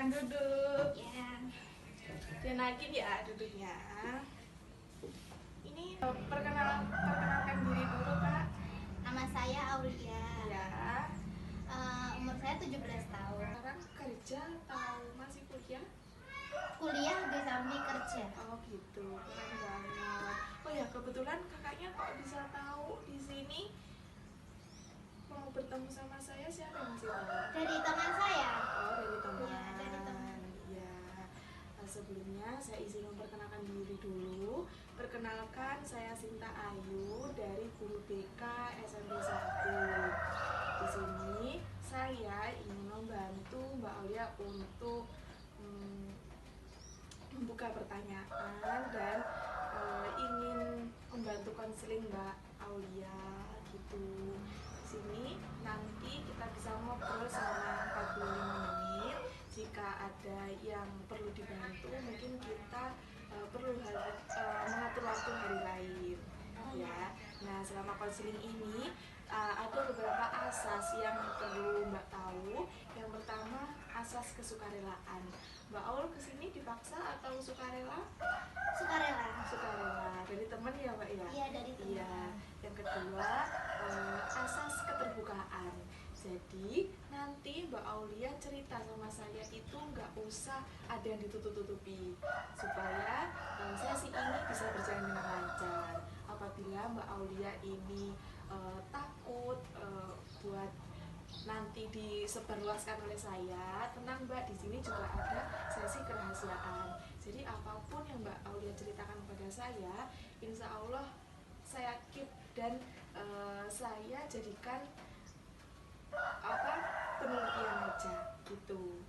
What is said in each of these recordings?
Silakan duduk. Ya, Dan naikin ya duduknya. Ini perkenalkan diri dulu, Kak. nama saya Aulia. Ya. Umur saya 17 tahun. Sekarang kerja atau masih kuliah? Kuliah di samping kerja. Oh gitu, keren banget. Oh ya, kebetulan kakaknya kok bisa tahu di sini mau bertemu sama saya, siapa yang ngasih tahu? Dari teman saya. Oh, dari teman. Ya, dari teman. Ya. Sebelumnya saya izin memperkenalkan diri dulu. Perkenalkan, saya Sinta Ayu dari Guru BK SMP 1. Di sini saya ingin membantu Mbak Aulia untuk membuka pertanyaan dan ingin membantu konseling Mbak Aulia gitu. Di sini nanti kita bisa ngobrol selama 45 menit. Jika ada yang perlu dibantu, mungkin kita perlu mengatur waktu hari lain. Ya. Nah, selama konseling ini ada beberapa asas yang perlu Mbak tahu. Yang pertama, asas kesukarelaan. Mbak Aul kesini dipaksa atau sukarela? Sukarela. Sukarela. Dari teman ya, Mbak ya? Iya, dari teman. Iya. Yang kedua, asas keterbukaan. Jadi nanti Mbak Aulia cerita sama saya itu nggak usah ada yang ditutup-tutupi, supaya sesi ini bisa berjalan dengan lancar. Apabila Mbak Aulia ini takut buat nanti disebarluaskan oleh saya, tenang Mbak, di sini juga ada sesi kerahasiaan. Jadi apapun yang Mbak Aulia ceritakan kepada saya, insya Allah saya keep dan saya jadikan penelitian aja gitu.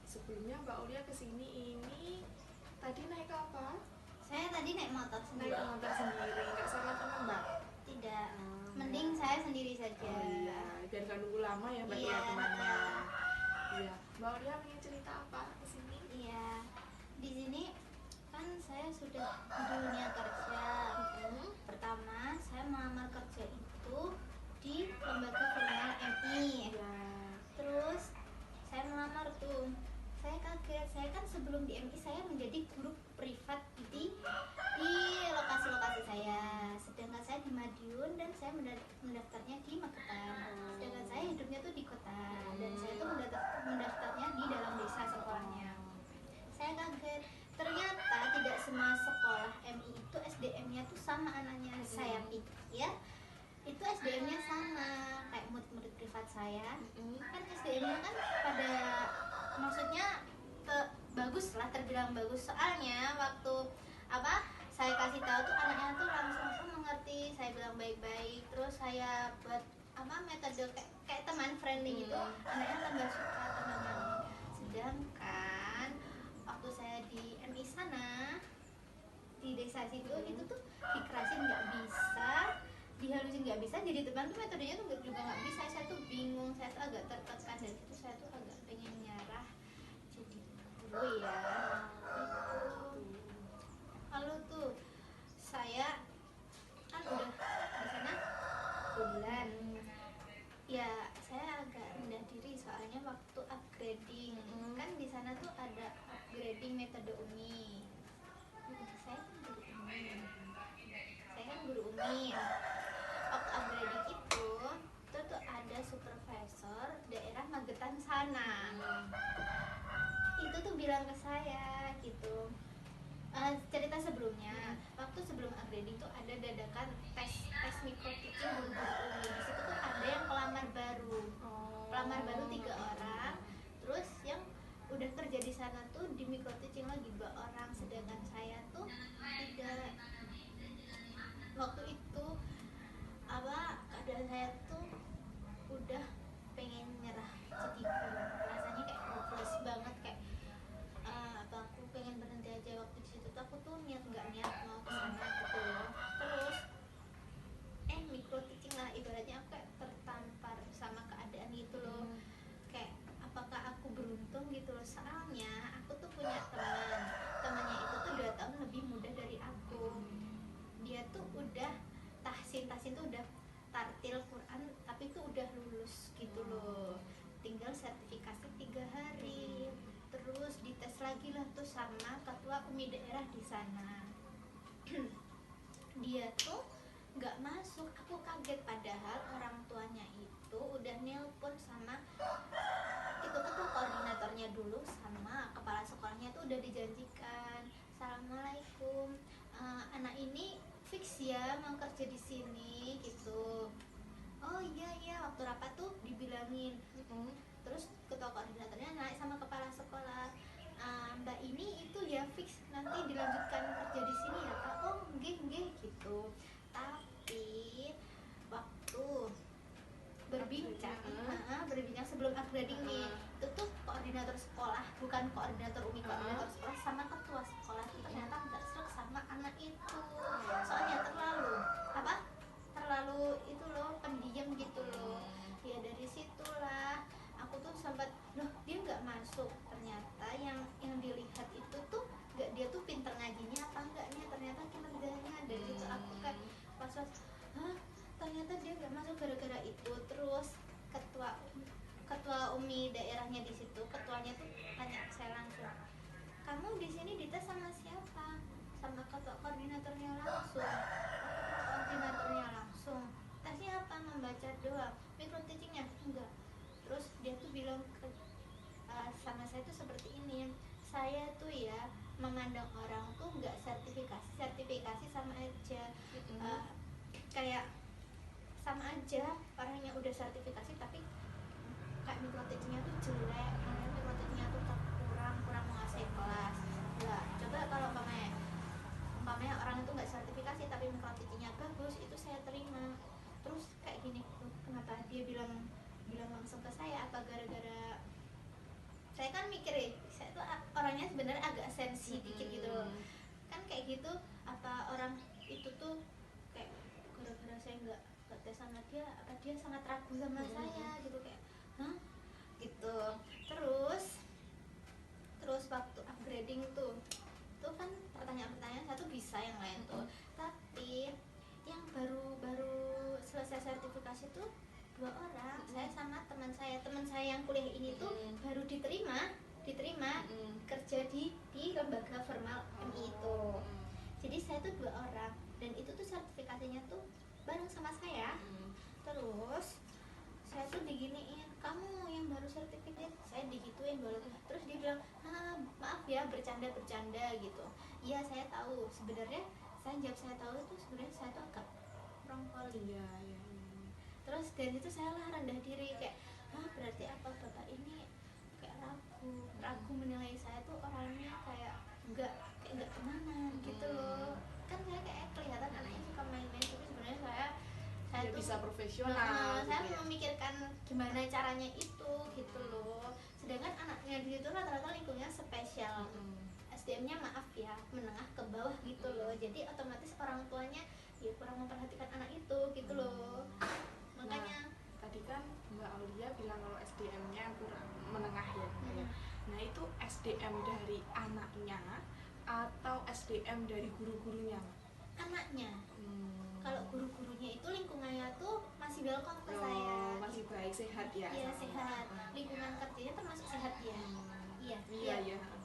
Sebelumnya Mbak Aulia kesini ini tadi naik apa? Saya tadi naik motor sendiri. Naik motor sendiri, nggak sama teman Mbak? Tidak. Mending saya sendiri saja. Oh iya, biar nggak nunggu lama ya Mbak Iya, ya temannya. betul. Iya, Mbak Aulia ingin cerita apa kesini? Iya. Di sini kan saya sudah di dunia kerja. Pertama, saya melamar kerja itu di lembaga formal MI. Iya. Terus saya melamar tuh. Saya kaget, saya kan sebelum di MI saya menjadi guru privat di lokasi-lokasi saya. Sedangkan saya di Madiun dan saya mendaftarnya di Magetan. Sedangkan saya hidupnya tuh di kota dan saya tuh mendaftarnya di dalam desa sekolahnya. Saya kaget, ternyata tidak semua sekolah MI itu SDM-nya tuh sama anaknya. Saya pikir itu SDM-nya sama kayak murid-murid privat saya. Kan SDM-nya kan pada maksudnya bagus lah, terbilang bagus. Soalnya waktu saya kasih tahu tuh anaknya tuh langsung mengerti. Saya bilang baik-baik, terus saya buat metode kayak teman friendly gitu. Anaknya tambah suka, tambah mau. Sedangkan waktu saya di MI sana di desa situ itu tuh dikerasin nggak bisa, dihalusin nggak bisa, jadi teman tuh metodenya tuh juga nggak bisa. Saya tuh bingung, saya tuh agak tertekan dari situ. Saya tuh agak pengen nyerah jadi guru ya gitu. Lalu tuh saya kan udah di sana bulan ya, saya agak rendah diri soalnya waktu upgrading kan di sana tuh ada upgrading metode UMI. Saya kan guru UMI. Waktu upgrading itu tuh ada supervisor daerah Magetan sana. Itu tuh bilang ke saya gitu. Cerita sebelumnya, waktu sebelum upgrading tuh ada dadakan tes micro teaching guru UMI. Di situ tuh ada yang pelamar baru. Pelamar baru 3 orang. Terus yang udah kerja di sana tuh di micro teaching lagi 2 orang. Sedangkan saya tuh tidak. Waktu itu keadaan saya tuh udah pengen nyerah jadi guru. Rasanya kayak hopeless banget, kayak aku pengen berhenti aja. Waktu di situ tuh aku tuh nggak niat mau kesana gitu loh. Terus micro teaching lah, ibaratnya aku kayak tertampar sama keadaan gitu loh. Kayak apakah aku beruntung gitu loh. Soalnya aku tuh punya temannya itu tuh 2 tahun lebih muda dari aku. Dia tuh udah lagi lah tuh sama ketua UMI daerah di sana. Dia tuh nggak masuk, aku kaget padahal orang tuanya itu udah nelpon sama itu ketua koordinatornya dulu sama kepala sekolahnya tuh udah dijanjikan, assalamualaikum, anak ini fix ya mau kerja di sini gitu. Oh iya iya, waktu rapat tuh dibilangin. Terus ketua koordinatornya naik sama kepala sekolah, Mbak ini itu ya fix nanti dilanjutkan kerja di sini ya Kak. Oh nggih gitu. Tapi waktu berbincang sebelum upgrading nih, itu tuh koordinator sekolah, bukan koordinator UMI, koordinator sekolah sama ketua sekolah itu ternyata nggak serak sama anak itu. Soalnya terlalu itu loh, pendiam gitu loh. Ya dari situlah aku tuh sempat, loh dia nggak masuk, ternyata yang dilihat itu tuh nggak, dia tuh pinter ngajinya apa enggaknya, ternyata kinerjanya. Dari situ aku kayak pas-pas, hah ternyata dia nggak masuk gara-gara itu. Terus ketua UMI daerahnya di situ, ketuanya tuh tanya saya langsung, kamu di sini dites sama siapa? Sama ketua koordinatornya langsung. Tesnya apa? Membaca doang. Micro teachingnya enggak. Terus dia tuh bilang sama saya tuh seperti ini, saya tuh ya memandang orang tuh nggak sertifikasi sama aja. Kayak sama aja orangnya udah sertifikasi tapi kayak mikroteachingnya tuh jelek, mikroteachingnya tuh kurang menguasai kelas. Nah, coba kalau umpamanya orang itu nggak sertifikasi tapi mikroteachingnya bagus, itu saya terima. Terus kayak gini, kenapa dia bilang langsung ke saya? Apa gara-gara saya kan mikir saya tuh orangnya sebenarnya agak sensi dikit gitu loh. Kan kayak gitu, apa orang itu tuh kayak gara-gara saya nggak tes sama dia, apa dia sangat ragu sama saya gitu, kayak hah gitu. Terus waktu upgrading tuh kan pertanyaan-pertanyaan saya tuh bisa yang lain tuh, tapi yang baru selesai sertifikasi tuh 2 orang, saya sama teman saya yang kuliah ini tuh baru diterima kerja di lembaga formal MI itu. Jadi saya tuh 2 orang dan itu tuh sertifikasinya tuh bareng sama saya. Terus saya tuh diginiin, kamu yang baru sertifikat, saya digituin baru. Terus dia bilang, maaf ya bercanda gitu. Iya saya tahu, sebenarnya saya jawab saya tahu itu sebenarnya saya tuh agak brongkoli. Iya. Terus dari itu saya lah rendah diri, kayak berarti apa bapak ini kayak ragu menilai saya tuh orangnya kayak nggak temenan gitu loh. Kan saya kayak kelihatan anaknya suka main-main, tapi sebenarnya saya tuh bisa profesional. Saya memikirkan gimana caranya itu gitu loh. Sedangkan anaknya di situ rata-rata lingkungnya spesial. SDM-nya maaf ya menengah ke bawah gitu loh. Jadi otomatis orang tuanya ya kurang memperhatikan anak itu gitu loh. Makanya tadi kan Mbak Aulia bilang kalau SDM-nya kurang menengah ya. Nah itu SDM dari anaknya atau SDM dari guru-gurunya? Anaknya. Kalau guru-gurunya itu lingkungannya tuh masih welcome ke saya. Masih baik, sehat ya? Iya sehat. Lingkungan kerjanya termasuk sehat ya.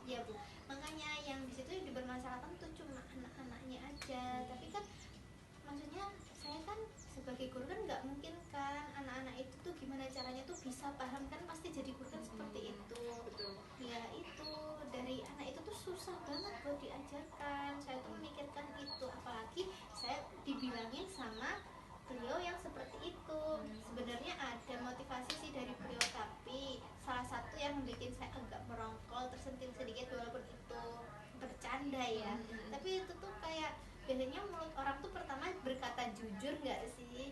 Iya Bu. Makanya yang di situ dibermasalahkan tuh cuma anak-anaknya aja. Tapi kan maksudnya saya kan sebagai guru kan nggak mungkin kan anak-anak itu tuh gimana caranya tuh bisa paham, kan pasti jadi guru kan seperti itu. Betul. Ya itu dari anak itu tuh susah banget buat diajarkan. Saya tuh memikirkan itu, apalagi saya dibilangin sama beliau yang seperti itu. Sebenarnya ada motivasi sih dari beliau, tapi salah satu yang bikin saya agak merongkol, tersentil sedikit walaupun itu bercanda ya. Tapi itu tuh kayak biasanya mulut orang tuh pertama berkata jujur nggak sih?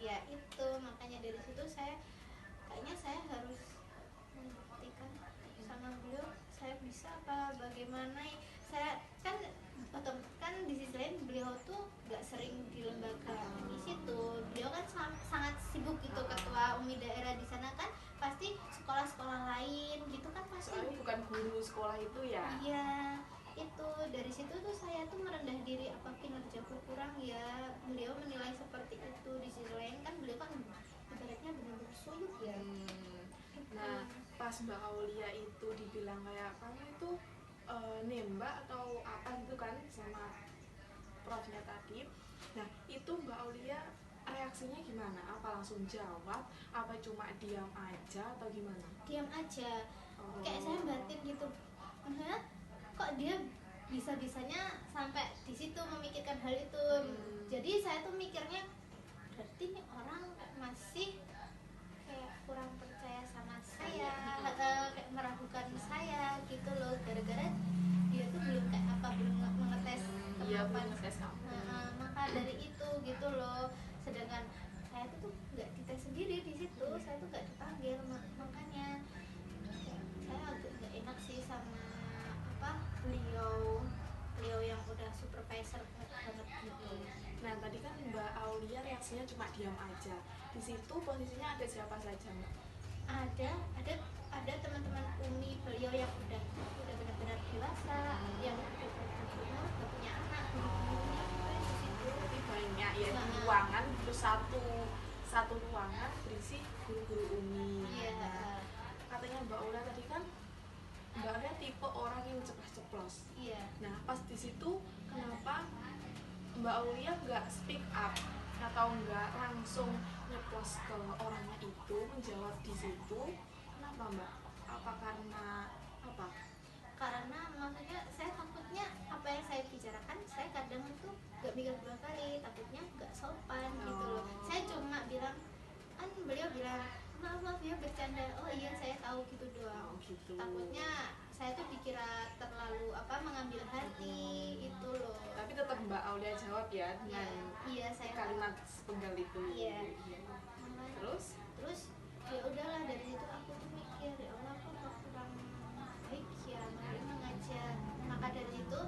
Ya itu makanya dari situ saya kayaknya saya harus membuktikan sama beliau saya bisa apa bagaimana. Saya kan di sisi lain beliau tuh nggak sering di lembaga di situ. Beliau kan sangat sibuk gitu, ketua UMI daerah di sana kan pasti sekolah-sekolah lain gitu kan pasti. Soalnya bukan guru sekolah itu ya? Iya itu dari situ tuh saya tuh merendah diri, apa kinerjaku kurang ya, beliau menilai seperti itu. Di sisi lain kan beliau kan ibaratnya benar-benar suyuk ya. Nah pas Mbak Aulia itu dibilang kayak kamu itu nembak atau apa gitu kan sama profnya tadi. Nah itu Mbak Aulia reaksinya gimana? Apa langsung jawab? Apa cuma diam aja atau gimana? Diam aja, Oh. kayak saya batin gitu. Hah? Kok dia bisa-bisanya sampai di situ memikirkan hal itu. Jadi saya tuh mikirnya berarti nih orang masih kayak kurang percaya sama saya, kayak meragukan saya gitu loh, gara-gara dia tuh belum kayak apa, belum mengetes Iya, kemampuan. belum ngetes kamu. Maka dari itu gitu loh, sedangkan saya tuh nggak dites sendiri di situ, saya tuh nggak dipanggil, makanya saya agak nggak enak sih sama apa beliau yang udah supervisor banget gitu. Nah tadi kan Mbak Aulia reaksinya cuma diam aja. Di situ posisinya ada siapa saja Mbak? Ada teman-teman Umi beliau yang udah benar-benar dewasa, yang udah umur, udah punya anak, gurunya di situ. Jadi banyak ya, di Nah. ruangan terus satu ruangan berisi guru-guru umi. Iya. Nah, katanya Mbak Aulia tadi kan Mbak Aulia tipe orang yang ceplas-ceplos. Iya. Nah pas di situ kenapa Mbak Aulia nggak speak up atau nggak langsung nyeplos ke orangnya itu menjawab di situ? Kenapa Mbak? Apa karena apa? Karena maksudnya saya takutnya apa yang saya bicarakan, saya kadang itu nggak mikir dua kali, takutnya nggak sopan gitu loh. Saya cuma bilang, kan beliau bilang maaf ya bercanda, oh iya saya tahu gitu doang. Gitu. Takutnya saya tuh dikira terlalu apa, mengambil hati itu loh. Tapi tetap Mbak Aulia jawab ya dengan Iya saya kalimat sepenggal itu. Iya. Terus ya udahlah, dari situ aku tuh mikir, ya Allah kok kurang baik ya mari mengajar. Maka dari itu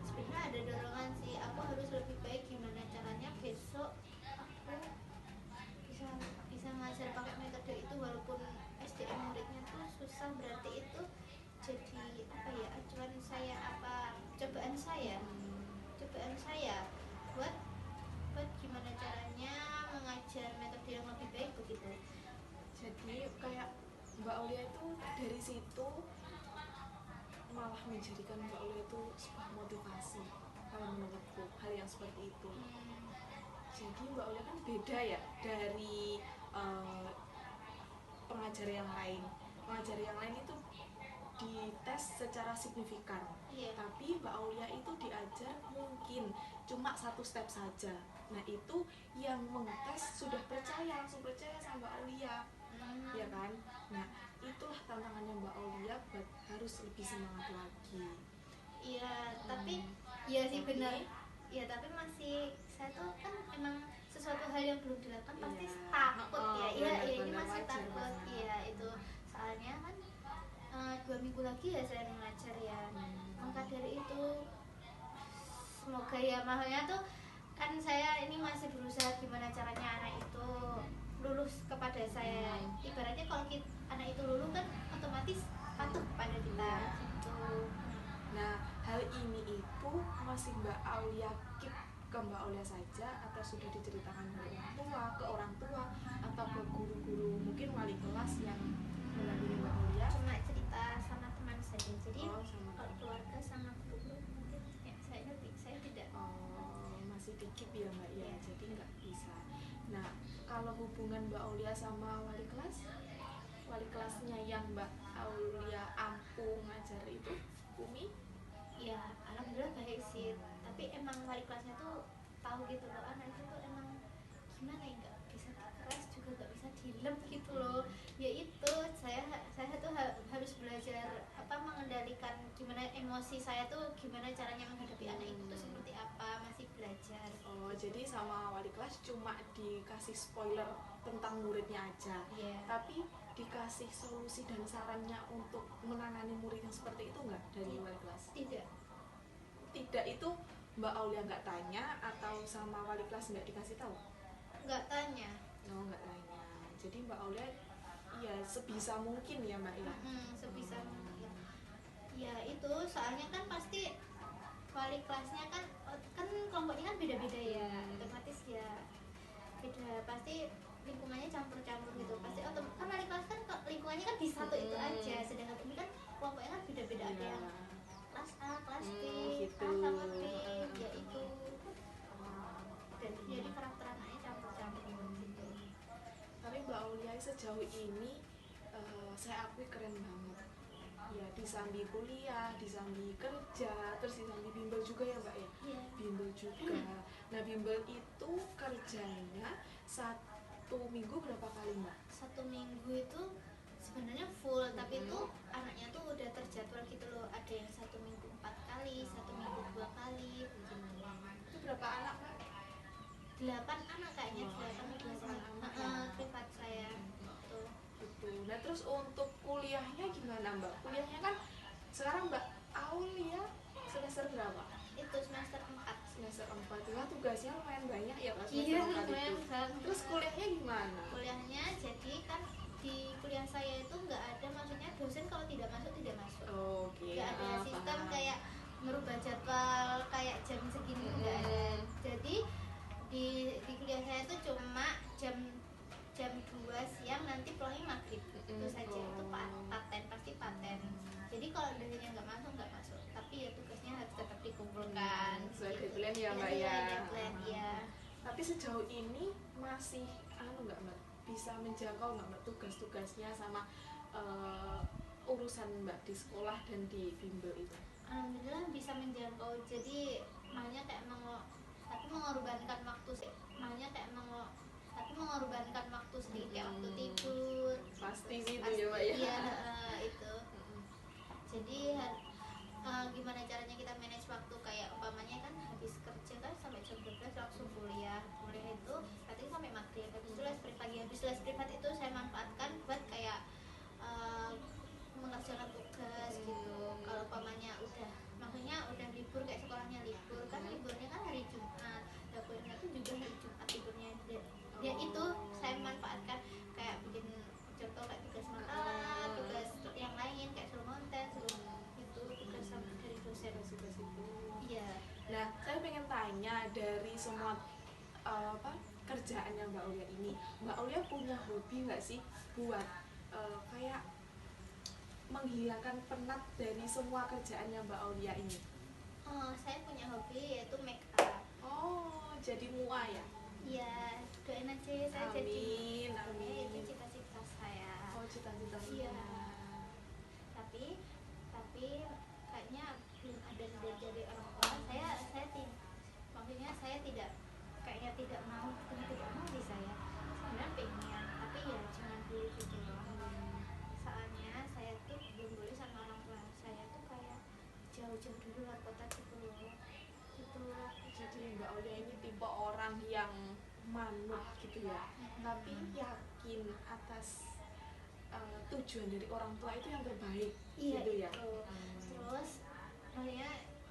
sebenarnya ada dorongan sih, aku harus lebih baik, gimana caranya besok aku bisa ngajar pakai metode itu, walaupun SDM muridnya tuh susah, berarti itu jadi apa ya, acuan saya, apa cobaan saya buat gimana caranya mengajar metode yang lebih baik begitu. jadi kayak Mbak Aulia itu dari situ malah menjadikan Mbak Aulia itu sebuah motivasi kalau menurutku hal yang seperti itu. Jadi Mbak Aulia kan beda ya dari pengajar yang lain. Pengajar yang lain itu dites secara signifikan. Iya. Tapi Mbak Aulia itu diajar mungkin cuma satu step saja. Nah itu yang mengetes sudah percaya, langsung percaya sama Mbak Aulia, ya kan? Nah itulah tantangannya Mbak Aulia buat harus lebih semangat lagi. Iya, tapi ya sih benar. Ya tapi masih, saya tuh kan emang sesuatu hal yang belum dilakukan pasti Iya. takut ya. Iya, Benar, ini benar, masih wajar takut. banget. Iya itu soalnya kan 2 minggu lagi ya saya mengajar ya. Maka dari itu semoga ya, maksudnya tuh kan saya ini masih berusaha gimana caranya anak itu lulus kepada saya. Ibaratnya kalau anak itu lulus kan otomatis patuh kepada kita gitu. Nah hal ini itu masih Mbak Aulia keep ke Mbak Aulia saja atau sudah diceritakan ke orang tua atau ke guru-guru, mungkin wali kelas yang mendampingi Mbak Aulia? Cuma cerita sama teman saja, jadi Sama kalau keluarga sama guru mungkin ya saya tidak. Masih dikip ya Mbak ya, Iya. jadi nggak bisa. Nah kalau hubungan Mbak Aulia sama wali kelasnya yang Mbak Aulia ampuh ngajar itu Umi? Ya alhamdulillah baik sih, tapi emang wali kelasnya tuh tahu gitu loh, anak itu tuh emang gimana ya, nggak bisa keras juga nggak bisa dilem gitu loh. Ya itu saya tuh harus belajar apa, mengendalikan gimana emosi saya tuh, gimana caranya menghadapi anak itu tuh seperti apa, masih belajar. Oh jadi sama wali kelas cuma dikasih spoiler tentang muridnya aja, Iya. tapi dikasih solusi dan sarannya untuk menangani murid yang seperti itu nggak dari wali kelas? Tidak, itu Mbak Aulia nggak tanya atau sama wali kelas nggak dikasih tahu? Nggak tanya. Oh nggak tanya, jadi Mbak Aulia ya sebisa mungkin ya Mbak ya. Sebisa mungkin. Ya itu soalnya kan pasti wali kelasnya kan kelompoknya kan beda-beda ya, otomatis ya beda, pasti lingkungannya campur-campur gitu, pasti kan wali kelas kan lingkungannya kan di satu itu aja, sedangkan ini kan kelompoknya kan beda-beda, ada yang kelas A, kelas B, gitu. A sama B, ya itu. Jadi karakter anaknya campur-campur gitu. Tapi Mbak Aulia sejauh ini saya akui keren banget. Ya, disambi kuliah, disambi kerja, terus disambi bimbel juga ya Mbak ya? Iya. Bimbel juga. Nah, bimbel itu kerjanya 1 minggu berapa kali Mbak? 1 minggu itu sebenarnya full, tapi itu anaknya tuh udah terjadwal gitu loh. Ada yang 1 minggu 4 kali, 1 minggu 2 kali. Itu berapa anak Mbak? 8 anak kayaknya, Wah, 8 anak. privat saya tuh. Gitu. Nah, terus untuk kuliahnya gimana Mbak? Kuliahnya kan sekarang Mbak Aulia semester berapa? Itu semester 4. Semester 4. Wah, tugasnya lumayan banyak ya Pak semester Iya, 4 lumayan itu. banget. Terus kuliahnya gimana? Kuliahnya jadi kan di kuliah saya itu nggak ada, maksudnya dosen kalau tidak masuk tidak masuk. Oke. Nggak ada sistem paham. kayak merubah jadwal kayak jam segini nggak ada. Jadi di kuliah saya itu cuma jam 2 siang, nanti pulangnya maghrib. Itu saja, itu paten, pasti paten. Jadi kalau dosennya nggak masuk, tapi ya tugasnya harus tetap dikumpulkan. Sesuai Gitu. deadline ya Mbak Iya, ya. deadline, iya. Tapi sejauh ini masih nggak Mbak, bisa menjangkau nggak Mbak tugas-tugasnya sama urusan Mbak di sekolah dan di bimbel itu? Alhamdulillah bisa menjangkau. Jadi makanya kayak tapi mengorbankan waktu sih. Makanya kayak tapi mengorbankan waktu sedikit kayak waktu tidur. Pasti Terus sih itu ya Mbak ya. Iya, itu. Jadi gimana caranya kita manage waktu, kayak umpamanya kan habis kerja kan sampai jam 12 langsung kuliah itu berarti sampai maghrib, habis itu les privat. Habis les privat itu saya manfaatkan buat kayak mengerjakan tugas gitu. Kalau umpamanya maksudnya udah libur, kayak sekolahnya libur kan, liburnya kan hari Jumat, dapurnya tuh juga hari Jumat liburnya dia itu saya manfaatkan kayak bikin contoh kayak tugas makalah, tugas yang lain kayak suruh konten, suruh itu tugas sama dari dosen. Tugas itu. Iya. Nah, saya pengen tanya dari semua kerjaannya Mbak Aulia ini, Mbak Aulia punya hobi nggak sih buat kayak menghilangkan penat dari semua kerjaannya Mbak Aulia ini? Saya punya hobi yaitu make up. Oh, jadi mua ya? Iya, doain aja ya saya jadi. Amin. Itu cita-cita saya. Oh, cita-cita. Iya. Tapi kayaknya belum ada dari orang tua. Maksudnya saya tidak mau di saya. Sebenarnya pengen, tapi ya jangan dulu gitu loh. Soalnya saya tuh belum boleh sama orang tua saya tuh kayak jauh-jauh dulu luar kota gitu loh. Gitu. Jadi Mbak Aulia ini tipe orang yang manut gitu ya, tapi yakin atas tujuan dari orang tua itu yang terbaik. Iya, gitu ya. itu. Terus makanya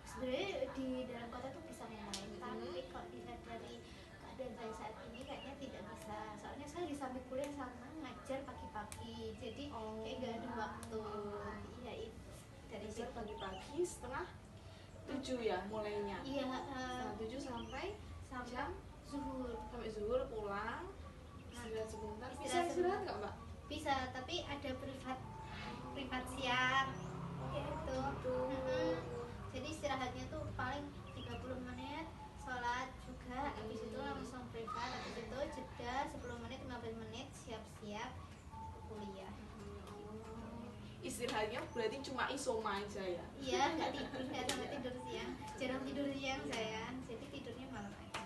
sebenarnya di dalam kota tuh bisa main, tapi kalau dilihat dari keadaan saya saat ini kayaknya tidak bisa. Soalnya saya di samping kuliah sama ngajar pagi-pagi, jadi kayak gak ada waktu. Iya, itu dari Belajar situ. pagi-pagi setengah 7 ya mulainya. Iya, Setengah 7 sampai sampai zuhur. sampai zuhur pulang, istirahat sebentar. Bisa Istirahat istirahat nggak Mbak? Bisa, tapi ada privat siang gitu. Jadi istirahatnya tuh paling 30 menit, sholat juga, habis itu langsung privat, habis itu jeda 10 menit 15 menit siap-siap kuliah. Istirahatnya berarti cuma isoma aja ya? Iya, nggak sampai tidur siang, jarang tidur siang saya, jadi tidurnya malam aja.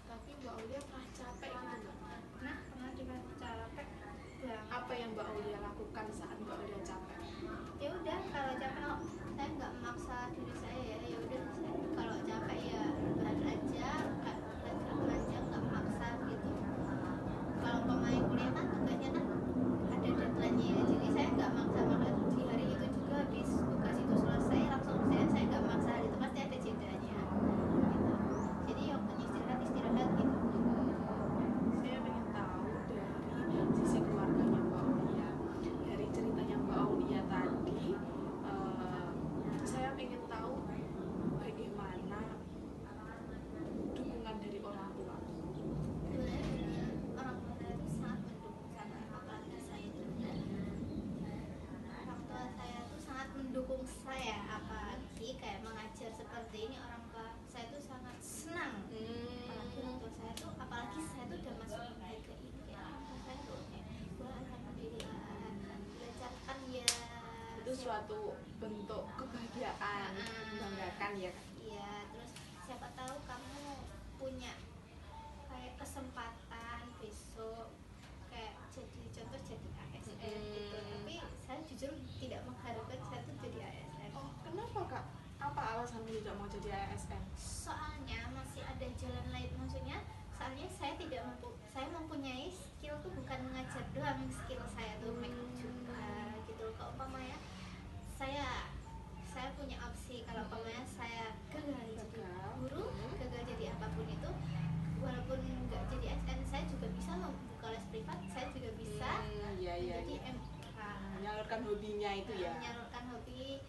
Tapi Mbak Aulia pernah capek gitu nggak? Nah, pernah capek banget. Apa yang Mbak Aulia lakukan saat Mbak Aulia capek? Ya udah, kalau capek saya nggak memaksa diri saya, ya udah, kalau capek ya berat aja, gerak aja, nggak memaksa gitu. Kalau pemain kuliah kan tugasnya kan ada deadline-nya, jadi saya nggak maksa di hari itu juga habis tugas itu selesai langsung saya nggak maksa hari itu, pasti ada jedanya gitu. Jadi waktunya istirahat gitu. Saya pengen tahu dari sisi keluarganya Mbak Aulia, dari ceritanya birthday ini orang tua saya tuh sangat senang. Apalagi saya tuh udah masuk lembaga ini, kayak orang tua saya tuh kayak wah alhamdulillah dilancarkan ya. Itu suatu bentuk kebahagiaan, membanggakan ya Kak. Iya, terus siapa tahu kamu punya kayak kesempatan besok kayak jadi contoh jadi ASN gitu. Tapi saya jujur tidak mengharapkan saya tuh jadi ASN. Oh, kenapa Kak? Apa alasan tidak mau jadi ASN? Soalnya masih ada jalan lain, maksudnya soalnya saya tidak saya mempunyai skill tuh bukan mengajar doang, skill saya tuh make up juga gitu. Kalau umpamanya saya punya opsi kalau umpamanya saya gagal jadi guru, gagal jadi apapun itu, walaupun nggak jadi ASN saya juga bisa membuka les privat, saya juga bisa menjadi MK, menyalurkan hobinya itu ya, menyalurkan hobi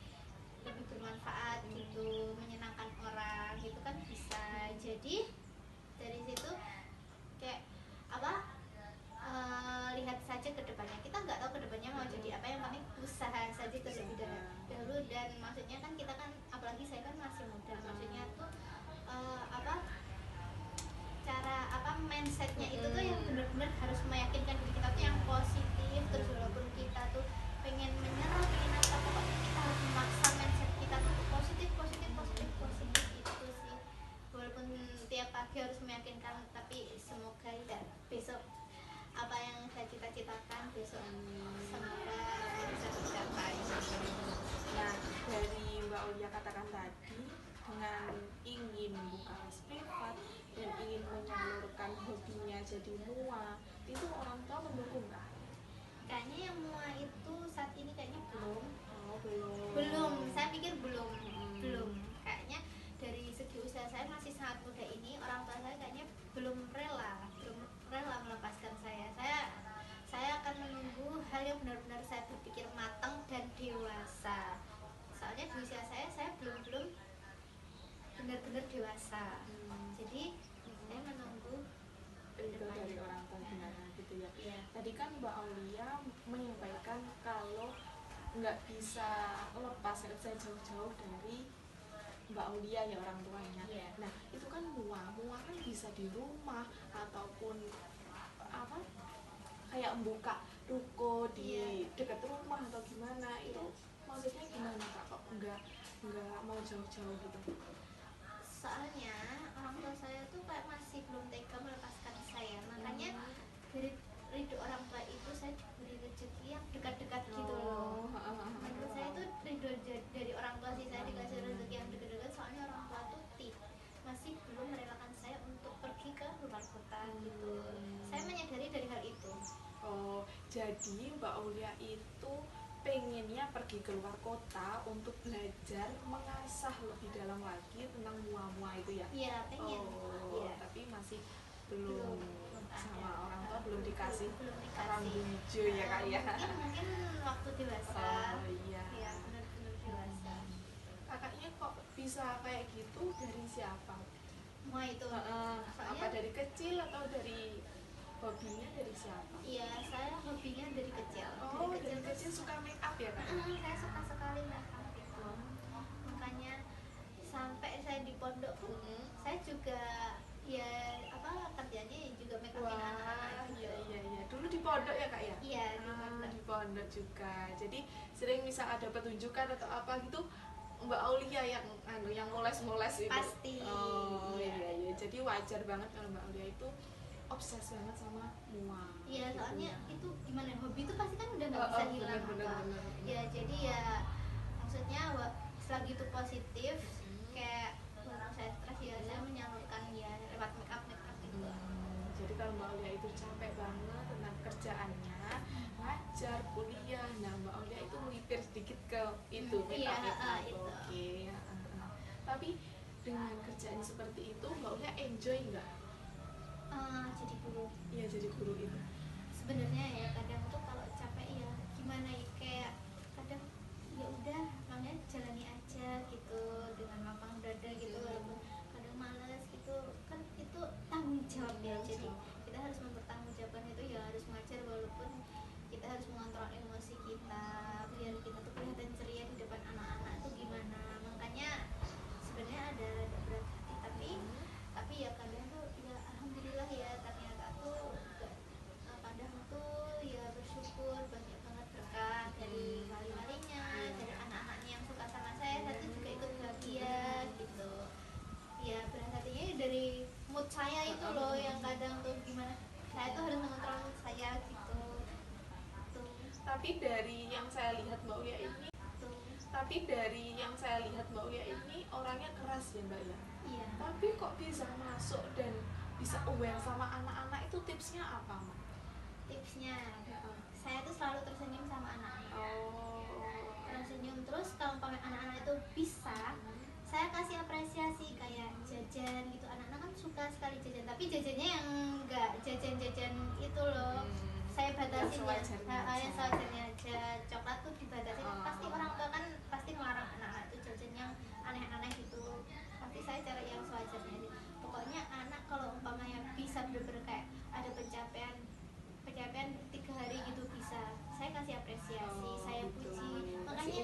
lebih bermanfaat gitu, menyenangkan orang gitu kan bisa. Jadi dari situ kayak apa, lihat saja ke depannya, kita nggak tahu ke depannya mau jadi apa, yang penting usaha saja terlebih dahulu. Dan maksudnya kan kita kan, apalagi saya kan masih muda, maksudnya tuh cara mindsetnya itu tuh yang benar-benar harus meyakinkan diri kita tuh yang positif. Terus walaupun kita tuh pengen menyerah, pengen apa, pokoknya kita harus memaksa mindset kita tuh positif itu sih. Walaupun tiap pagi harus meyakinkan, tapi semoga ya besok apa yang saya cita-citakan besok semoga bisa tercapai. Nah, dari Mbak Aulia katakan tadi, dengan ingin buka les privat dan ingin menyalurkan hobinya jadi MUA, itu orang tua mendukung nggak? Kayaknya yang MUA itu saat ini kayaknya belum. Oh, belum. Belum, saya pikir belum. Kayaknya dari segi usia saya masih sangat muda ini, orang tua saya kayaknya belum rela melepaskan saya. Saya akan menunggu hal yang benar-benar saya berpikir matang dan dewasa. Soalnya di usia saya belum benar-benar dewasa. Jadi saya menunggu Itu dari orang tua gimana gitu ya. Tadi kan Mbak Aulia menyampaikan kalau nggak bisa lepas, nggak bisa jauh-jauh dari Mbak Aulia ya orang tuanya. Nah, itu kan MUA kan bisa di rumah ataupun apa, kayak membuka ruko di dekat rumah atau gimana. Itu maksudnya gimana Kak, kok nggak mau jauh-jauh gitu? Soalnya orang tua saya tuh kayak masih belum tega melepaskan saya, makanya dari ridho orang tua itu saya diberi rezeki yang dekat-dekat gitu loh. Menurut saya itu ridho dari orang tua sih, saya dikasih rezeki yang dekat-dekat. Soalnya orang tua tuh masih belum merelakan saya untuk pergi ke luar kota gitu. Saya menyadari dari hal itu. Oh, jadi Mbak Aulia itu pengennya pergi ke luar kota untuk belajar, mengasah lebih dalam lagi tentang MUA itu ya? Iya, pengen. Tapi masih belum sama orang tua, belum dikasih belum orang hijau ya Kak ya? Mungkin waktu dewasa. Iya, benar-benar dewasa. Kakaknya kok bisa kayak gitu, dari siapa? MUA itu apa dari kecil atau dari hobinya, dari siapa? Iya, saya hobinya dari kecil. Dari kecil suka make up ya Kak? Saya suka sekali make up itu. Makanya sampai saya di pondok pun saya juga kerjanya juga make upin anak-anak gitu. Iya. Dulu di pondok ya Kak ya? Iya, di pondok juga. Jadi sering misal ada pertunjukan atau apa gitu, Mbak Aulia yang moles itu. Pasti. Oh iya. Jadi wajar banget kalau Mbak Aulia itu obses banget sama MUA. Iya, soalnya itu gimana, hobi itu pasti kan udah nggak bisa hilang. Bener. Ya jadi ya maksudnya selagi itu positif, kayak kalau saya stres ya saya menyalurkan ya lewat make up gitu. Jadi kalau Mbak Aulia itu capek banget tentang kerjaannya, ngajar, kuliah, nah Mbak Aulia itu melipir sedikit ke itu make up. Oke. Tapi dengan kerjaan seperti itu Mbak Aulia enjoy nggak? Jadi guru. Iya, jadi guru itu. Sebenarnya ya kadang tuh kalau capek ya gimana ya, kayak kadang ya udah namanya jalani aja gitu dengan lapang dada gitu, walaupun kadang malas gitu kan, itu tanggung jawab ya. Jadi kita harus mempertanggungjawabkan itu, ya harus mengajar walaupun kita harus mengontrol emosi kita biar kita tuh kelihatan ceria di depan anak-anak tuh gimana. Makanya sebenarnya ada Tapi dari yang saya lihat Mbak Ulia ini, Tuh. orangnya keras ya Mbak ya. Iya. Tapi kok bisa masuk dan bisa aware sama anak-anak, itu tipsnya apa Mbak? Tipsnya, saya tuh selalu tersenyum sama anak-anak. Tersenyum terus kalau anak-anak itu bisa, saya kasih apresiasi kayak jajan gitu. Anak-anak kan suka sekali jajan, tapi jajannya yang enggak jajan-jajan itu loh. Saya batasin ya, yang sewajarnya aja. Coklat tuh dibatasin. Pasti orang tua kan pasti melarang anak-anak itu jajan yang aneh-aneh gitu. Pasti saya cari yang sewajarnya aja. Pokoknya anak kalau umpamanya bisa bener-bener kayak ada pencapaian 3 hari gitu bisa, saya kasih apresiasi, saya puji. Makanya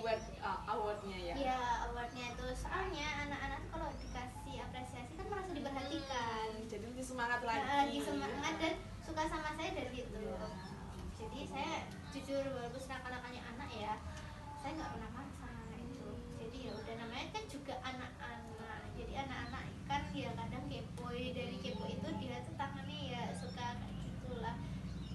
awardnya ya. Ya awardnya itu soalnya anak-anak tuh kalau dikasih apresiasi kan merasa diperhatikan, Jadi lebih semangat lagi. lagi semangat dan suka sama saya dari situ. Jadi saya jujur walaupun senakal-nakalnya anak ya, saya nggak pernah marah sama anak itu. Jadi ya udah, namanya kan juga anak-anak. Jadi anak-anak kan ya kadang kepo, dari kepo itu dia tuh tangannya ya suka kayak gitulah.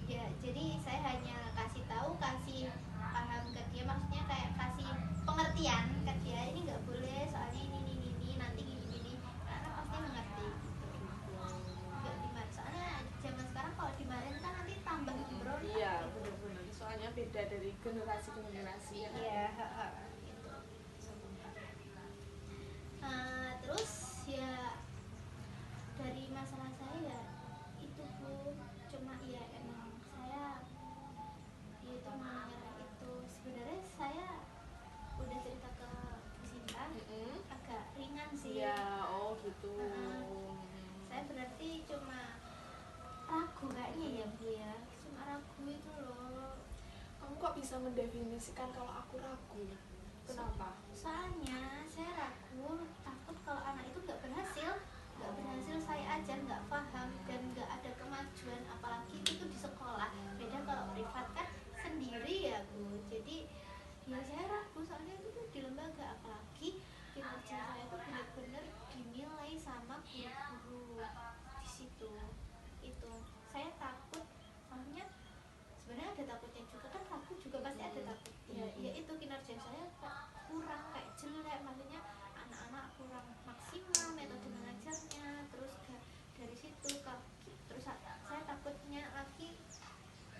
Ya jadi saya hanya kasih tahu, kasih paham ke dia, maksudnya kayak kasih pengertian ke dia, ini nggak boleh soalnya ini nanti gini karena pasti mengerti gitu. Nggak dimarahin, soalnya zaman sekarang kalau dimarahin kan nanti tambah memberontak. Iya benar-benar, soalnya beda dari generasi ke generasi ya. Iya, gitu. Terus ya dari masalah saya itu Bu, cuma ya emang saya ya itu namanya itu sebenarnya saya udah cerita ke Bu Sinta, agak ringan sih. Iya, oh gitu. Saya berarti cuma ragu kayaknya ya Bu ya, cuma ragu itu loh. Kamu kok bisa mendefinisikan kalau aku ragu? Kenapa? Soalnya saya ragu, takut kalau anak itu nggak berhasil saya ajar nggak paham dan nggak ada kemajuan, apalagi itu di sekolah. Beda kalau privat kan sendiri ya Bu. Jadi ya saya ragu soalnya itu tuh di lembaga, apalagi kinerja saya tuh benar-benar dinilai sama guru-guru di situ. Itu saya takut, soalnya sebenarnya ada takutnya juga kan, ragu juga pasti ada takut ya itu kinerja saya kok kurang, kayak jelek, maksudnya anak-anak kurang maksimal metode mengajarnya, terus dari situ terus saya takutnya lagi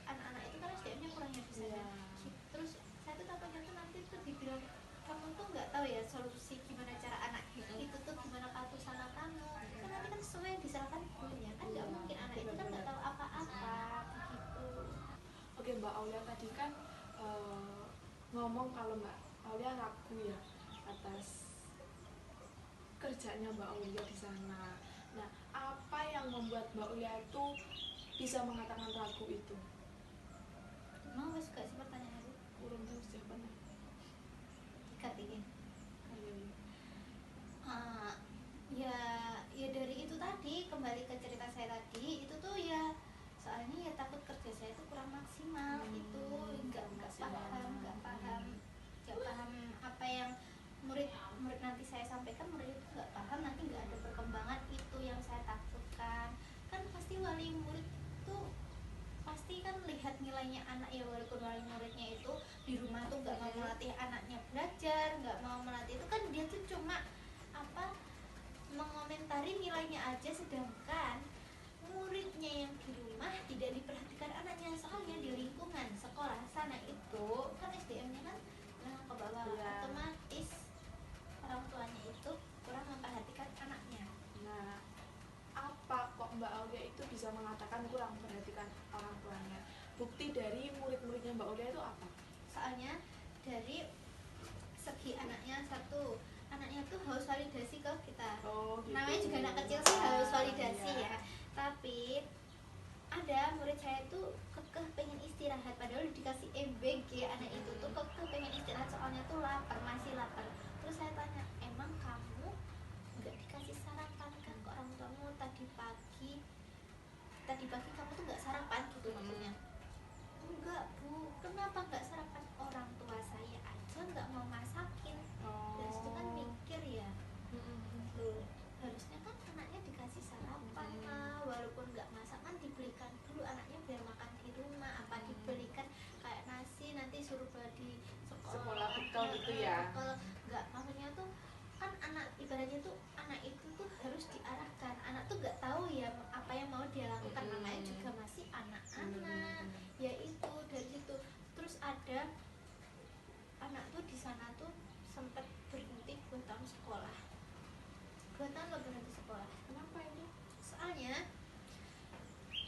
anak-anak itu kan SDM-nya kurang ya di sana. Terus saya tuh takutnya tuh nanti tuh dibilang kamu tuh nggak tahu ya solusi gimana cara anak itu tuh gimana patuh sama kamu, kan nanti kan semua yang disalahkan gurunya, kan nggak mungkin, anak itu kan nggak tahu apa-apa begitu. Oke Mbak Aulia tadi kan ngomong kalau Mbak Aulia ragu ya atas kerjanya Mbak Aulia di sana. Nah, apa yang membuat Mbak Aulia itu bisa mengatakan ragu itu? Mau wes gak sih pertanyaan itu? Kurang tahu jawabannya. Dikat ini. Ayo. Ya dari itu tadi, kembali ke cerita saya tadi itu tuh ya, soalnya ya takut kerja saya itu kurang maksimal. Itu nggak paham apa yang murid nanti saya sampaikan, murid itu nggak paham, nanti nggak ada perkembangan, itu yang saya takutkan. Kan pasti wali murid tuh pasti kan lihat nilainya anak ya, walaupun wali muridnya itu di rumah tuh nggak mau melatih anaknya belajar, nggak mau melatih itu kan, dia tuh cuma apa, mengomentari nilainya aja, sedangkan muridnya yang di rumah tidak diperhatikan anaknya. Soalnya di lingkungan sekolah sana itu kan SDM-nya kan ke bawah, otomatis orang tuanya itu kurang memperhatikan anaknya. Nah, apa kok Mbak Aulia itu bisa mengatakan kurang memperhatikan orang tuanya? Bukti dari murid-muridnya Mbak Aulia itu apa? Soalnya dari segi anaknya, satu, anaknya tuh haus validasi ke kita. Gitu. Namanya juga anak kecil sih haus validasi ya. Tapi ada murid saya tuh kekeh pengen istirahat, padahal udah dikasih MBG, anak itu tuh kekeh pengen istirahat soalnya tuh lapar, masih lapar. Terus saya tanya, emang kamu nggak dikasih sarapan kan ke orang tuamu tadi pagi kamu tuh nggak sarapan gitu maksudnya? Enggak Bu, kenapa nggak sarapan? Orang tua saya aja nggak mau masakin. Dari situ kan mikir ya, loh harusnya kan anaknya dikasih sarapan lah, walaupun nggak masak kan dibelikan dulu anaknya biar makan di rumah, apa dibelikan kayak nasi, nanti itu ya. Kalau nggak, maksudnya tuh kan anak, ibaratnya tuh anak itu tuh harus diarahkan. Anak tuh nggak tahu ya apa yang mau dia lakukan, namanya juga masih anak-anak. Ya itu dari situ. Terus ada anak tuh di sana tuh sempat berhenti 2 tahun sekolah. 2 tahun lo berhenti sekolah. Kenapa itu? Soalnya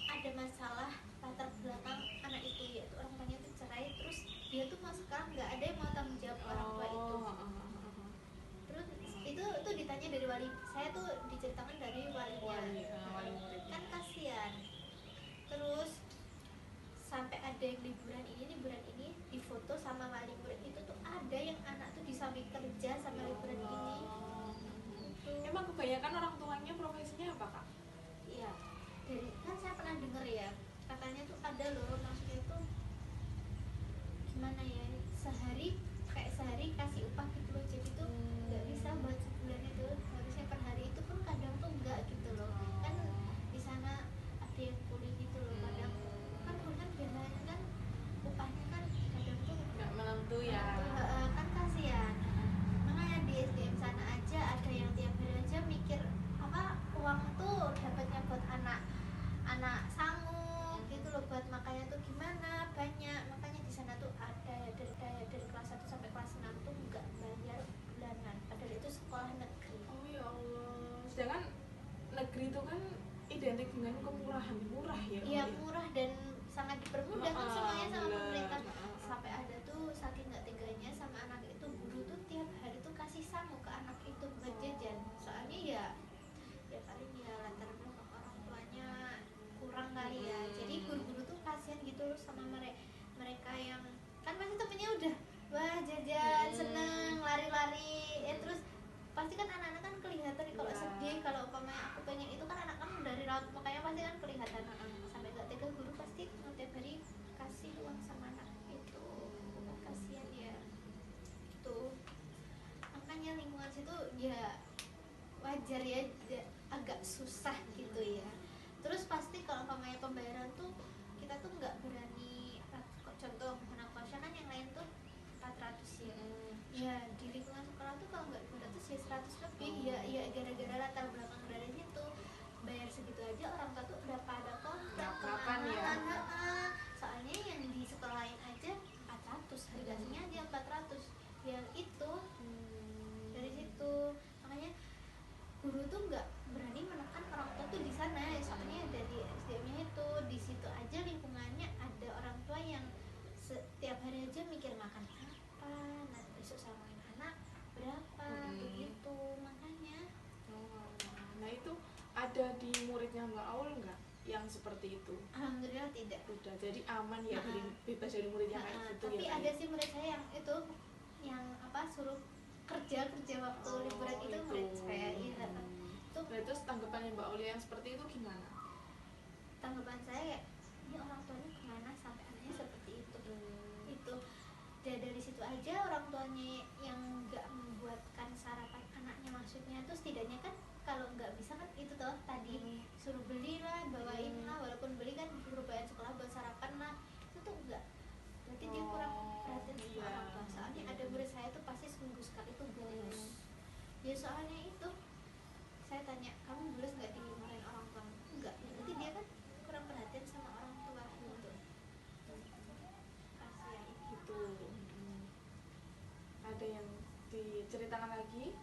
ada masalah latar belakang anak itu, yaitu orang tuanya itu cerai. Terus dia tuh mau sekarang nggak ada yang mau tanggung jawab orang tua itu. Terus itu ditanya dari wali, saya tuh diceritakan dari walinya. Wali muridnya. Kan kasihan. Terus sampai ada yang liburan ini difoto sama wali murid itu tuh ada yang anak tuh di samping kerja sama liburan ini. Itu. Emang kebanyakan orang tuanya profesinya apa, Kak? Iya, dari kan saya pernah denger ya, katanya tuh ada loh, maksudnya tuh gimana ya, sehari kasih upah gitu loh, jadi tuh nggak bisa buat sebulan itu, harusnya per hari itu pun kadang tuh enggak gitu loh. Kan di sana ada yang kuliah gitu loh, kadang kan biasanya kan upahnya kan kadang tuh Nggak menentu ya. kan kasihan. Makanya di SDM sana aja ada yang tiap hari aja mikir apa uang tuh dapatnya buat anak sangu gitu loh, buat makannya tuh gimana banyak. Makanya di sana tuh ada ya dari kelas 1 sampai kelas 6 tuh nggak bayar bulanan, padahal itu sekolah negeri. Oh ya Allah. Sedangkan negeri itu kan identik dengan kemurahan, murah ya. Iya, murah dan sangat dipermudah kan semuanya sama bener. pemerintah. Sampai ada tuh saking nggak teganya sama anak itu, guru tuh tiap hari tuh kasih sangu ke anak itu buat jajan. Soalnya ya paling ya latar belakang orang tuanya kurang kali ya. Jadi guru-guru tuh kasihan gitu loh sama mereka yang kan pasti temennya udah wah jajan seneng lari-lari, terus pasti kan anak-anak kan kelihatan nih kalau Iya. sedih, kalau umpamanya aku pengen itu kan anak kamu dari raut makanya pasti kan kelihatan. Sampai gak tega guru pasti tiap hari kasih uang sama anak itu, kasihan ya. Tuh makanya lingkungan situ ya wajar ya agak susah gitu ya. Terus pasti kalau umpamanya pembayaran tuh kita tuh nggak berani, contoh anak kosnya kan yang lain tuh 400 ya. Ya di lingkungan sekolah tuh kalau nggak 200 ya 100 lebih. Ya gara-gara latar belakang dari situ bayar segitu aja orang tua tuh udah pada kontak Kapan ya? soalnya yang di sekolah lain aja 400, harganya aja 400 ya itu. Dari situ makanya guru tuh nggak berani menekan orang tua tuh di sana ya, soalnya dari SDM-nya itu di situ aja lingkungannya ada orang tua yang setiap hari aja mikir makan apa, nanti besok samain anak berapa begitu. Makanya Nah itu ada di muridnya Mbak Aul nggak yang seperti itu? alhamdulillah tidak. Udah, jadi aman ya, bebas dari murid yang kayak gitu Tapi ya. ada sih murid saya yang itu yang apa suruh kerja waktu liburan itu murid saya iya. Itu Nah terus tanggapannya Mbak Aulia yang seperti itu gimana? tanggapan saya kayak ini orang tuanya kemana sampai anaknya seperti itu. Itu dari situ aja orang tuanya yang nggak membuatkan sarapan anaknya, maksudnya tuh setidaknya kan kalau nggak bisa kan itu toh tadi suruh belilah bawain lah, walaupun beli kan suruh bayar sekolah buat sarapan lah, itu tuh enggak. Berarti dia kurang perhatian sama orang tua. Soalnya ada murid saya tuh pasti seminggu sekali tuh bolos. Ya soalnya itu saya tanya kamu bolos nggak dimarahin orang tua? Enggak. Berarti dia kan kurang perhatian sama orang tua gitu. Kasihan Gitu. Ada yang diceritakan lagi?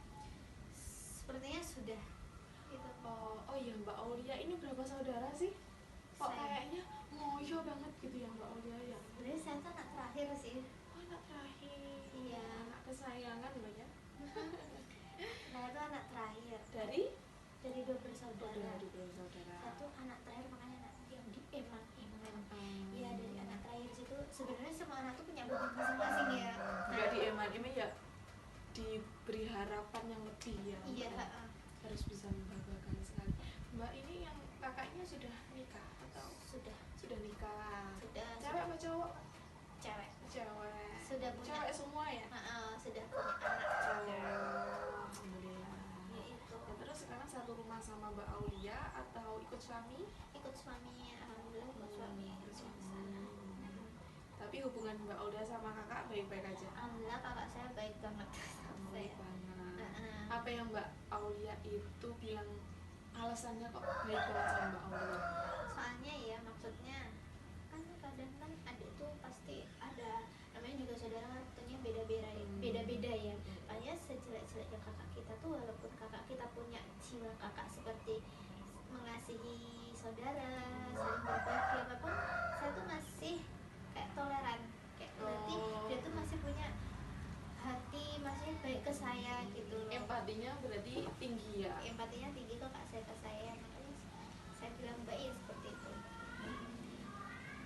sepertinya sudah gitu. Oh iya Mbak Aulia ini berapa saudara sih? Kok Saya. kayaknya ngoyo banget gitu ya Mbak Aulia ya? Sebenarnya saya tuh anak terakhir sih. Oh anak terakhir. Iya. Anak kesayangan Mbak ya? Saya tuh anak terakhir Dari? dari 2 bersaudara. Dari dua saudara. Satu anak terakhir, makanya anak yang di eman. Ya dari anak terakhir situ sebenarnya semua anak tuh punya beban masing-masing ya. Nggak di eman ya diberi harapan yang lebih ya. Iya. Harus bisa membanggakan sekali. Mbak ini yang kakaknya sudah nikah atau Sudah nikah? Sudah. Cewek apa cowok? Cewek. Cewek. Sudah punya. Cewek semua ya? Sudah punya anak. Alhamdulillah. Ya itu. Nah, terus sekarang satu rumah sama Mbak Aulia atau ikut suami? Ikut suami, alhamdulillah ikut suami. Tapi hubungan Mbak Aulia sama kakak baik-baik aja? Alhamdulillah kakak saya baik. baik banget sama Baik saya. banget. Heeh. Apa yang Mbak Aulia itu bilang alasannya kok baik banget sama Mbak Aulia? Soalnya ya maksudnya kan kadang kan adik tuh pasti ada, namanya juga saudara kan tentunya beda-beda ya. Makanya sejelek-jeleknya kakak kita tuh, walaupun kakak kita punya jiwa kakak seperti mengasihi saudara, saling berbagi apapun, saya tuh masih kayak toleran, kayak berarti dia tuh masih punya hati, masih baik ke saya gitu loh. Empatinya berarti tinggi ya. Empatinya tinggi kok kak saya ke saya, makanya saya bilang baik seperti itu.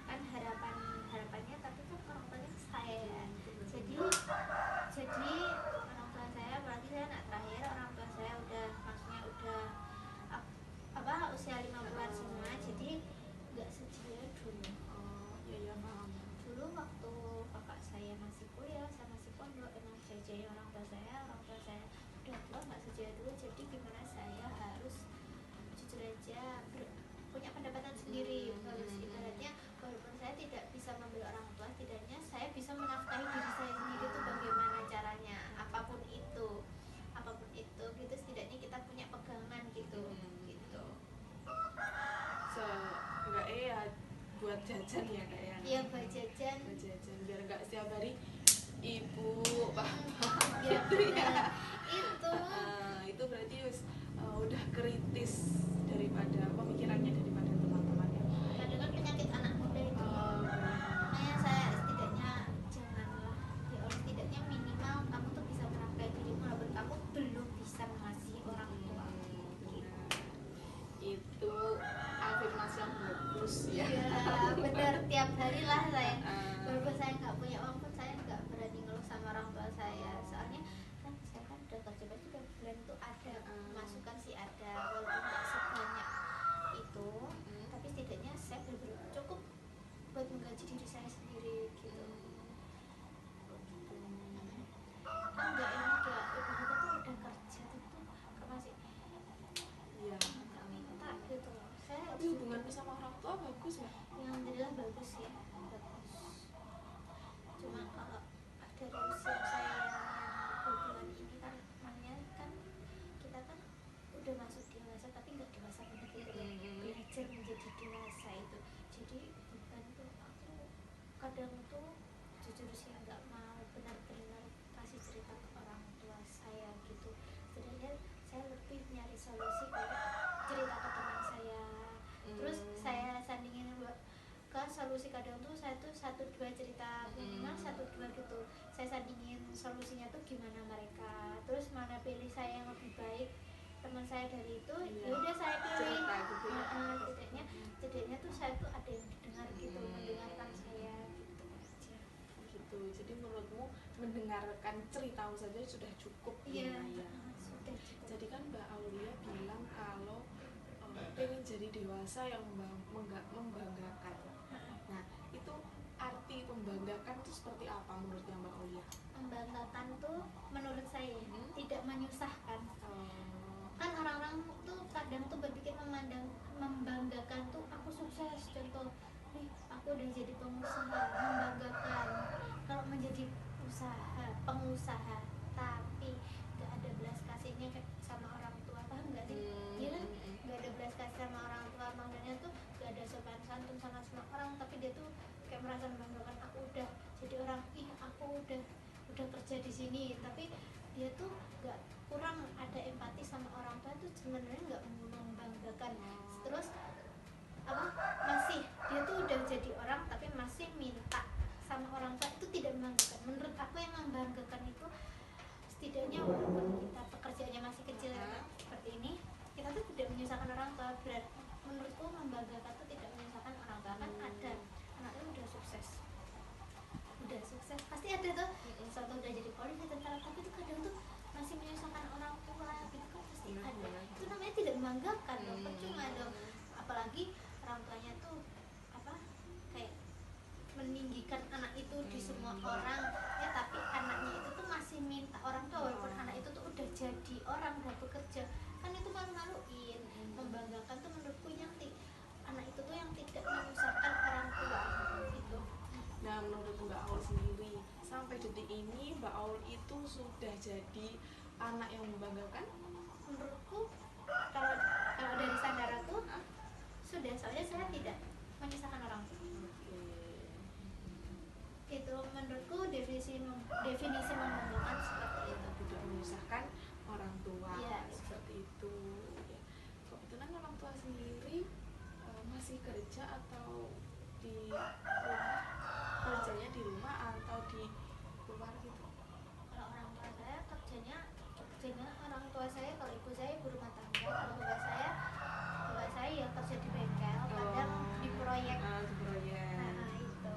Kan harapannya tapi kan orang tuanya ke saya ya. Jadi orang tua saya, apalagi saya anak terakhir, orang tua saya udah maksudnya udah usia 5 bulan semua, jadi nggak setia dulu. Oh iya ya paham. Dulu waktu kakak saya masih kuliah, saya masih pondok, emang jajain orang tua saya udah tua nggak setia dulu. Jadi gimana saya harus jujur aja punya pendapatan sendiri, harus ibaratnya walaupun saya tidak bisa membeli orang tua, setidaknya saya bisa menafkahi diri saya sendiri tuh bagaimana caranya, apapun itu gitu, setidaknya kita punya pegangan gitu. Enggak ya buat jajan ya Kak ya. Iya, buat jajan. Buat jajan biar enggak setiap hari ibu Ya, gitu ya. itu Itu berarti udah kritis daripada pemikirannya daripada teman-teman ya. kadang kan penyakit anak muda itu. Makanya saya setidaknya janganlah ya Allah, setidaknya minimal kamu tuh bisa menafkahi dirimu walaupun kamu belum bisa mengasihi orang tua. Itu afirmasi yang bagus ya. Ya benar, tiap hari lah saya. Walaupun saya nggak punya uang pun saya nggak berani ngeluh sama orang tua saya. Soalnya kan saya kan udah kerja juga, bulan tuh ada masukan sih ada, walaupun nggak sebanyak itu, tapi setidaknya saya benar-benar cukup buat menggaji diri saya sendiri gitu. Kan nggak enak ya, ibu kita tuh udah kerja tuh masih Iya. nggak minta gitu. Saya Tapi hubunganmu sama orang tua bagus ya. yang alhamdulillah bagus ya, bagus. Cuma kalau dari usia saya yang hubungan ini kan namanya kan kita kan udah masuk dewasa tapi nggak dewasa banget gitu loh. Belajar menjadi dewasa itu, jadi bukan tuh aku kadang tuh jujur sih nggak mau benar-benar kasih cerita ke orang tua saya gitu. Sebenarnya saya lebih nyari solusi kayak cerita ke teman saya, terus saya sandingin ke solusi. Kadang tuh saya tuh 1-2 cerita minimal 1-2 gitu, saya sandingin solusinya tuh gimana mereka, terus mana pilih saya yang lebih baik teman saya dari itu. Ya udah saya pilih Cerita gitu ya. setidaknya tuh saya tuh ada yang didengar gitu, mendengarkan saya gitu aja. Gitu. Jadi menurutmu mendengarkan ceritamu saja sudah cukup Iya, ya. sudah cukup. Jadi kan Mbak Aulia bilang kalau pengen jadi dewasa yang membanggakan. Nah, itu arti membanggakan itu seperti apa menurutnya Mbak Aulia? Membanggakan tuh menurut saya tidak menyusahkan. Kan orang-orang tuh kadang tuh berpikir membanggakan tuh aku sukses, contoh nih aku udah jadi pengusaha, membanggakan. Kalau menjadi pengusaha tapi gak ada belas kasihnya sama orang tua, paham gak sih? Iya kan, gak ada belas kasih sama orang tua, makanya tuh gak ada sopan santun sama semua orang, tapi dia tuh kayak merasa membanggakan, aku udah jadi orang, aku udah kerja di sini, tapi dia tuh gak kurang ada empati sama orang tua, itu sebenarnya nggak membanggakan. Terus masih dia tuh udah jadi orang tapi masih minta sama orang tua, itu tidak membanggakan. Menurut aku yang membanggakan itu setidaknya walaupun kita pekerjaannya masih kecil seperti ini, kita tuh tidak menyusahkan orang tua. Berarti menurutku membanggakan tuh tidak menyusahkan orang tua. Kan ada anaknya udah sukses pasti ada tuh, suatu udah jadi polisi, tentara, tapi tuh kadang tuh masih menyusahkan orang tua gitu kan, pasti ada. Itu namanya tidak membanggakan loh, percuma dong. Apalagi orang tuanya tuh kayak meninggikan anak itu di semua orang ya, tapi anaknya itu tuh masih minta orang tua walaupun anak itu tuh udah jadi orang, udah bekerja, kan itu malu-maluin. Membanggakan tuh menurutku yang anak itu tuh yang tidak menyusahkan orang tua gitu. Nah, menurut Mbak Aul sendiri sampai sampai detik ini Mbak Aul itu sudah jadi anak yang membanggakan? Menurutku kalau kalau dari standar aku sudah, soalnya saya tidak menyusahkan orang tua. Oke. Itu menurutku definisi membanggakan seperti itu. Tidak menyusahkan orang tua. Iya, seperti itu. Ya. Kebetulan orang tua sendiri masih kerja atau di rumah? Kerjanya di rumah atau di luar gitu? Kalau orang tua saya kerjanya orang tua saya, kalau ibu saya ibu rumah tangga, kalau bapak saya ya kerja di bengkel, kadang di proyek. Di proyek. Nah, itu.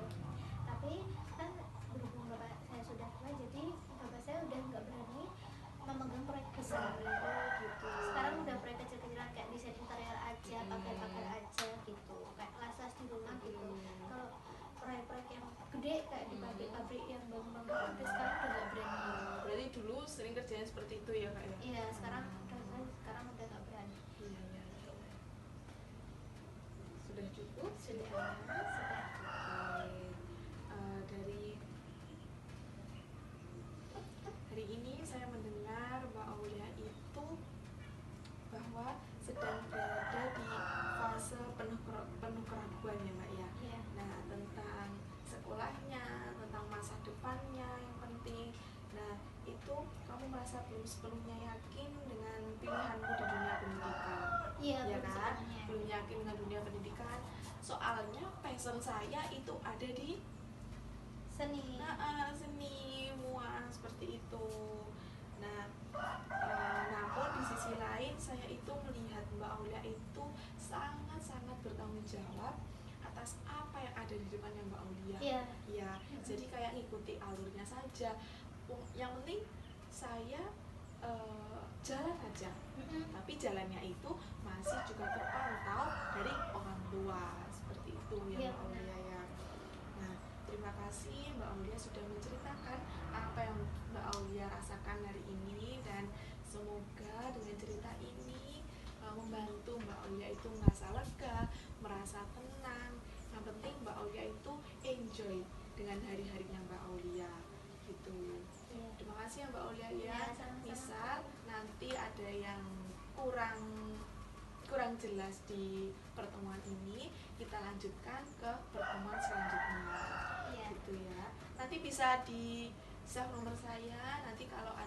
Tapi kan berhubung bapak saya sudah tua, jadi bapak saya udah nggak berani memegang proyek besar. Gitu. Sekarang udah proyek kecil-kecilan kayak desain interior aja, pagar-pagar aja gitu, kayak las-las di rumah gitu. Kalau proyek-proyek yang gede kayak di pabrik-pabrik yang bangun-bangun pabrik sekarang udah nggak berani. Berarti dulu sering kerjanya seperti itu ya kak ya? Iya, sekarang udah nggak berani. Iya, iya. Sudah cukup? Sudah. Oke. Dari hari ini saya mendengar Mbak Aulia itu bahwa sedang berada di fase penuh keraguan ya Mbak ya. Iya. Nah, tentang sekolahnya, tentang masa depannya yang penting. Nah, itu kamu merasa belum sepenuhnya yakin dengan pilihanmu di dunia pendidikan. Iya, Ya belum kan? sepenuhnya. Belum yakin dengan dunia pendidikan. Soalnya passion saya itu ada di Seni. seni muah seperti itu. Nah, namun di sisi lain saya itu melihat Mbak Aulia itu sangat-sangat bertanggung jawab atas apa yang ada di depannya Mbak Aulia. Iya. Ya, jadi kayak ngikuti alurnya saja. Yang penting saya jalan aja. Tapi jalannya itu masih juga terpantau dari orang tua seperti itu ya Iya, Mbak Aulia ya. Nah, terima kasih Mbak Aulia sudah menceritakan apa yang Mbak Aulia rasakan hari ini, dan semoga dengan cerita ini membantu Mbak Aulia itu merasa lega, merasa tenang. Yang penting Mbak Aulia itu enjoy dengan hari-harinya Mbak Aulia gitu. Iya. Terima kasih ya Mbak Aulia ya. Iya, sama-sama. Misal nanti ada yang kurang jelas di pertemuan ini, kita lanjutkan ke pertemuan selanjutnya. Iya. Gitu ya. Nanti bisa di save nomor saya, nanti kalau ada